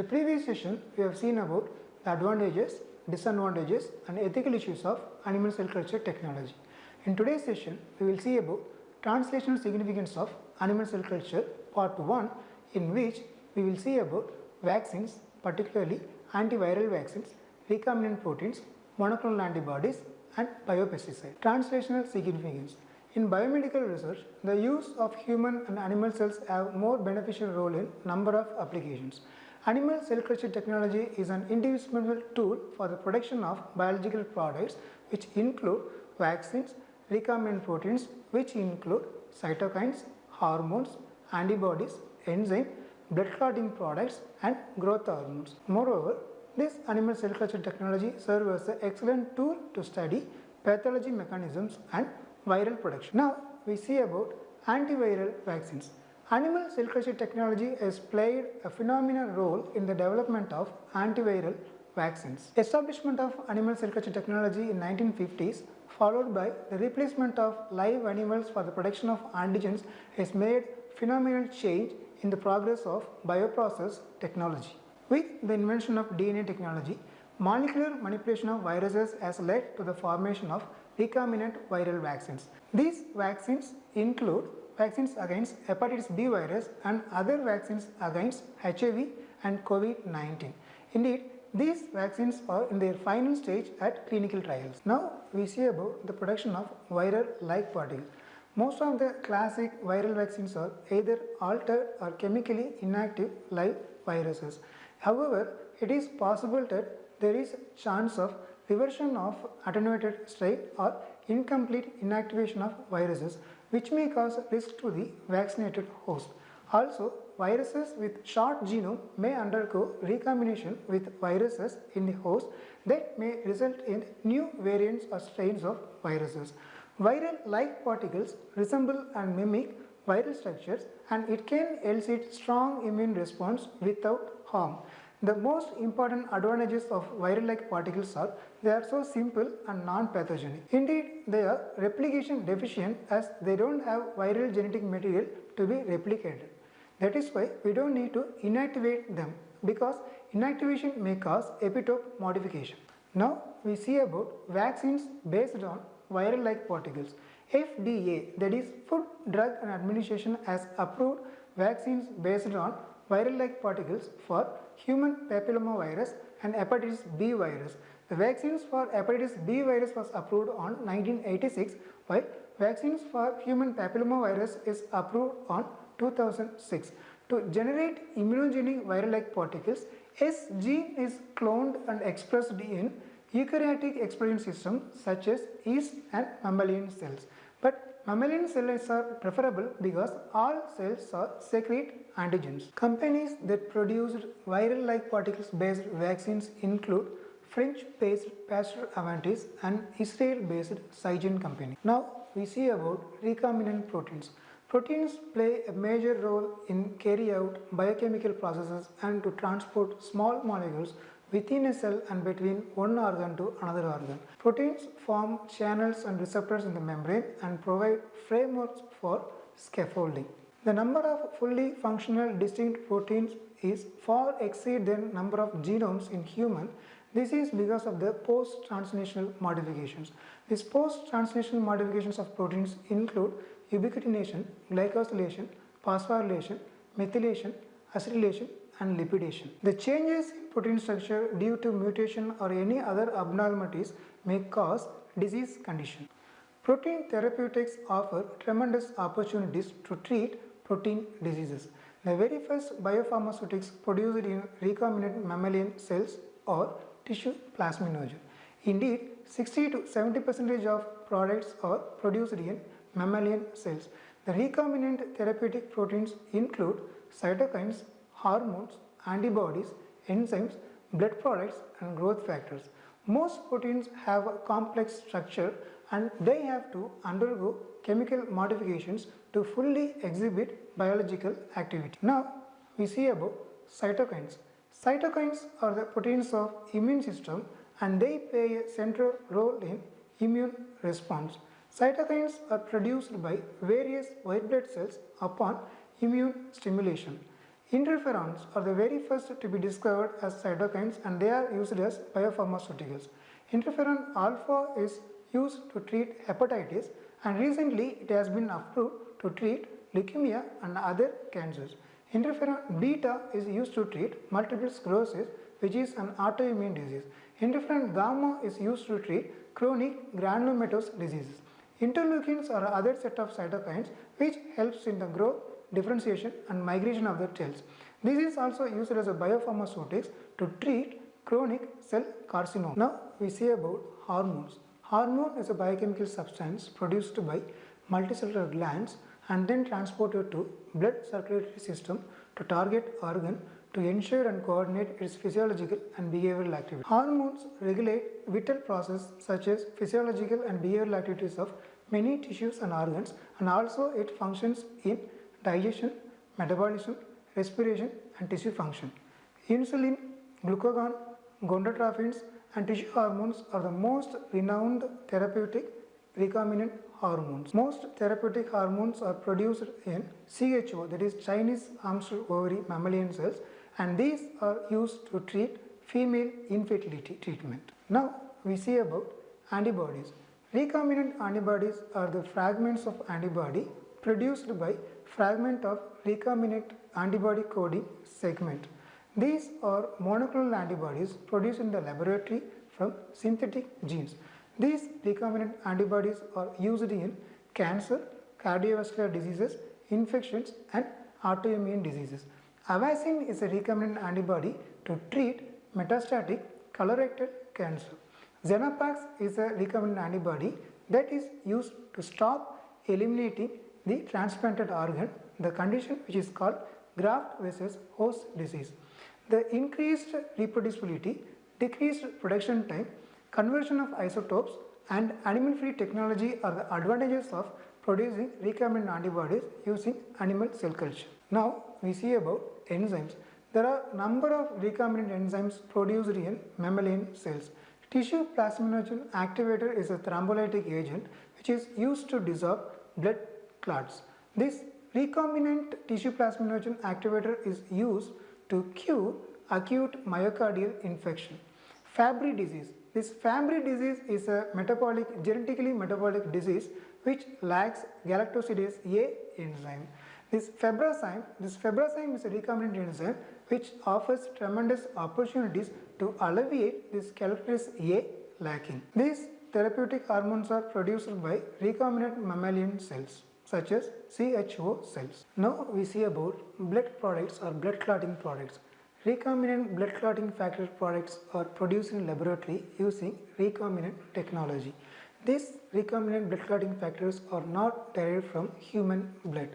the previous session, we have seen about the advantages, disadvantages and ethical issues of animal cell culture technology. In today's session, we will see about translational significance of animal cell culture part 1, in which we will see about vaccines, particularly antiviral vaccines, recombinant proteins, monoclonal antibodies and biopesticides. Translational significance. In biomedical research, the use of human and animal cells have more beneficial role in number of applications. Animal cell culture technology is an indispensable tool for the production of biological products which include vaccines, recombinant proteins which include cytokines, hormones, antibodies, enzymes, blood clotting products and growth hormones. Moreover, this animal cell culture technology serves as an excellent tool to study pathology mechanisms and viral production. Now we see about antiviral vaccines. Animal cell culture technology has played a phenomenal role in the development of antiviral vaccines. Establishment of animal cell culture technology in 1950s, followed by the replacement of live animals for the production of antigens, has made phenomenal change in the progress of bioprocess technology. With the invention of DNA technology, molecular manipulation of viruses has led to the formation of recombinant viral vaccines. These vaccines include vaccines against hepatitis B virus and other vaccines against HIV and COVID-19. Indeed, these vaccines are in their final stage at clinical trials. Now we see about the production of viral-like particles. Most of the classic viral vaccines are either altered or chemically inactive live viruses. However, it is possible that there is a chance of reversion of attenuated strain or incomplete inactivation of viruses, which may cause risk to the vaccinated host. Also, viruses with short genome may undergo recombination with viruses in the host that may result in new variants or strains of viruses. Viral-like particles resemble and mimic viral structures, and it can elicit strong immune response without harm. The most important advantages of viral-like particles are they are so simple and non-pathogenic. Indeed, they are replication deficient as they don't have viral genetic material to be replicated. That is why we don't need to inactivate them, because inactivation may cause epitope modification. Now we see about vaccines based on viral-like particles. FDA, that is Food, Drug and Administration, has approved vaccines based on viral-like particles for human papillomavirus and hepatitis B virus. The vaccines for hepatitis B virus was approved on 1986, while vaccines for human papillomavirus is approved on 2006. To generate immunogenic viral-like particles, S gene is cloned and expressed in eukaryotic expression systems such as yeast and mammalian cells. But mammalian cells are preferable because all cells are secrete antigens. Companies that produced viral-like particles based vaccines include French-based Pasteur Aventis and Israel-based Syngene company. Now we see about recombinant proteins. Proteins play a major role in carry out biochemical processes and to transport small molecules within a cell and between one organ to another organ. Proteins form channels and receptors in the membrane and provide frameworks for scaffolding. The number of fully functional distinct proteins is far exceed the number of genomes in human. This is because of the post-translational modifications. These post-translational modifications of proteins include ubiquitination, glycosylation, phosphorylation, methylation, acetylation and lipidation. The changes in protein structure due to mutation or any other abnormalities may cause disease condition. Protein therapeutics offer tremendous opportunities to treat protein diseases. The very first biopharmaceutics produced in recombinant mammalian cells or tissue plasminogen. Indeed, 60 to 70% of products are produced in mammalian cells. The recombinant therapeutic proteins include cytokines, hormones, antibodies, enzymes, blood products and growth factors. Most proteins have a complex structure and they have to undergo chemical modifications to fully exhibit biological activity. Now we see about cytokines. Cytokines are the proteins of immune system and they play a central role in immune response. Cytokines are produced by various white blood cells upon immune stimulation. Interferons are the very first to be discovered as cytokines and they are used as biopharmaceuticals. Interferon alpha is used to treat hepatitis and recently it has been approved to treat leukemia and other cancers. Interferon beta is used to treat multiple sclerosis, which is an autoimmune disease. Interferon gamma is used to treat chronic granulomatous diseases. Interleukins are other set of cytokines which helps in the growth, differentiation and migration of the cells. This is also used as a biopharmaceutics to treat chronic cell carcinoma. Now we see about hormones. Hormone is a biochemical substance produced by multicellular glands and then transported to blood circulatory system to target organ to ensure and coordinate its physiological and behavioral activity. Hormones regulate vital processes such as physiological and behavioral activities of many tissues and organs, and also it functions in digestion, metabolism, respiration and tissue function. Insulin, glucagon, gonadotrophins and tissue hormones are the most renowned therapeutic recombinant hormones. Most therapeutic hormones are produced in CHO, that is Chinese hamster ovary mammalian cells, and these are used to treat female infertility treatment. Now we see about antibodies. Recombinant antibodies are the fragments of antibody produced by fragment of recombinant antibody coding segment. These are monoclonal antibodies produced in the laboratory from synthetic genes. These recombinant antibodies are used in cancer, cardiovascular diseases, infections and autoimmune diseases. Avastin is a recombinant antibody to treat metastatic colorectal cancer. Xenopax is a recombinant antibody that is used to stop eliminating the transplanted organ, the condition which is called graft versus host disease. The increased reproducibility, decreased production time, conversion of isotopes and animal-free technology are the advantages of producing recombinant antibodies using animal cell culture. Now we see about enzymes. There are number of recombinant enzymes produced in mammalian cells. Tissue plasminogen activator is a thrombolytic agent which is used to dissolve blood clots. This recombinant tissue plasminogen activator is used to cure acute myocardial infarction. Fabry disease. This Fabry disease is a genetically metabolic disease which lacks galactosidase A enzyme. This fibrosime is a recombinant enzyme which offers tremendous opportunities to alleviate this galactosidase A lacking. These therapeutic hormones are produced by recombinant mammalian cells such as CHO cells. Now we see about blood products or blood clotting products. Recombinant blood clotting factor products are produced in laboratory using recombinant technology. These recombinant blood clotting factors are not derived from human blood.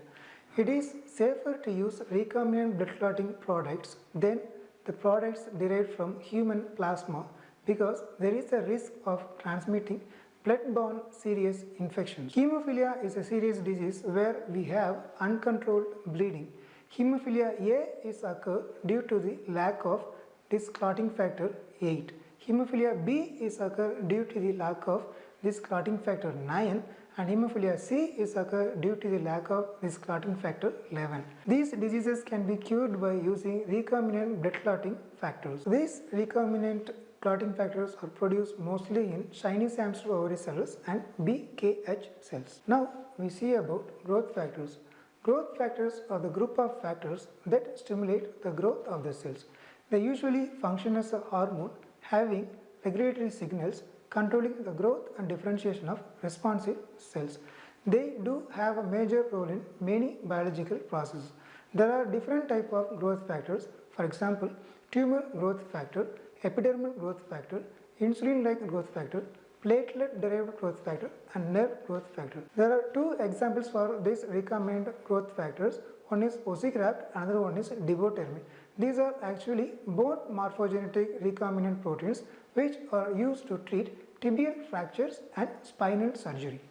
It is safer to use recombinant blood clotting products than the products derived from human plasma because there is a risk of transmitting blood-borne serious infections. Hemophilia is a serious disease where we have uncontrolled bleeding. Hemophilia A is occurred due to the lack of this clotting factor 8. Hemophilia B is occurred due to the lack of this clotting factor 9 and hemophilia C is occurred due to the lack of this clotting factor 11. These diseases can be cured by using recombinant blood clotting factors. These recombinant clotting factors are produced mostly in Chinese hamster ovary cells and BKH cells. Now we see about growth factors. Growth factors are the group of factors that stimulate the growth of the cells. They usually function as a hormone having regulatory signals controlling the growth and differentiation of responsive cells. They do have a major role in many biological processes. There are different types of growth factors, for example, tumor growth factor, epidermal growth factor, insulin-like growth factor, platelet-derived growth factor and nerve growth factor. There are two examples for these recombinant growth factors. One is ossigraft, another one is divotermin. These are actually bone morphogenetic recombinant proteins which are used to treat tibial fractures and spinal surgery.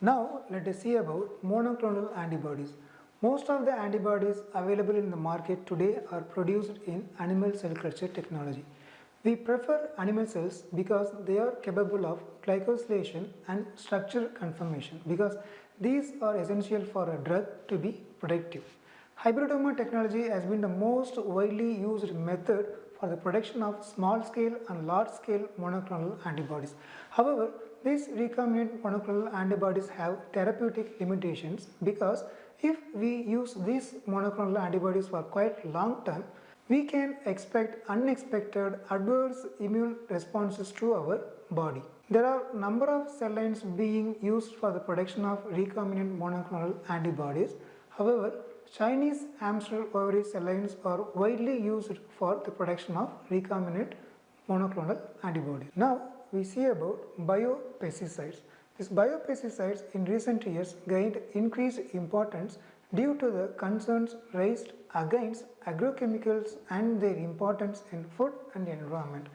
Now let us see about monoclonal antibodies. Most of the antibodies available in the market today are produced in animal cell culture technology. We prefer animal cells because they are capable of glycosylation and structure conformation because these are essential for a drug to be productive. Hybridoma technology has been the most widely used method for the production of small scale and large scale monoclonal antibodies. However, these recombinant monoclonal antibodies have therapeutic limitations because if we use these monoclonal antibodies for quite long term, we can expect unexpected adverse immune responses to our body. There are a number of cell lines being used for the production of recombinant monoclonal antibodies. However, Chinese hamster ovary cell lines are widely used for the production of recombinant monoclonal antibodies. Now we see about biopesticides. These biopesticides in recent years gained increased importance due to the concerns raised against agrochemicals and their importance in food and environment.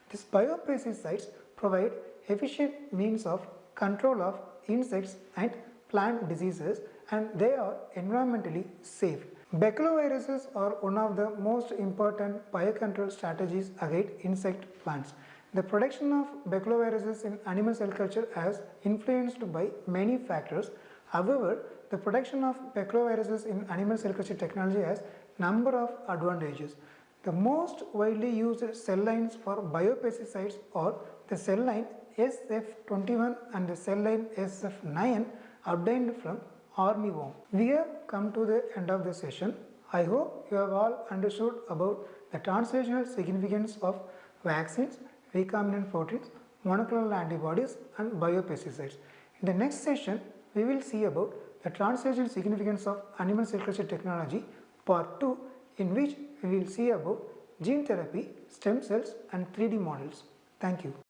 These biopesticides provide efficient means of control of insects and plant diseases, and they are environmentally safe. Baculoviruses are one of the most important biocontrol strategies against insect plants. The production of baculoviruses in animal cell culture is influenced by many factors. However, the production of baculoviruses in animal cell culture technology has number of advantages. The most widely used cell lines for biopesticides are the cell line SF21 and the cell line SF9 obtained from armyworm. We have come to the end of the session. I hope you have all understood about the translational significance of vaccines, recombinant proteins, monoclonal antibodies and biopesticides. In the next session, we will see about the translational significance of animal cell culture technology part 2, in which we will see about gene therapy, stem cells and 3D models. Thank you.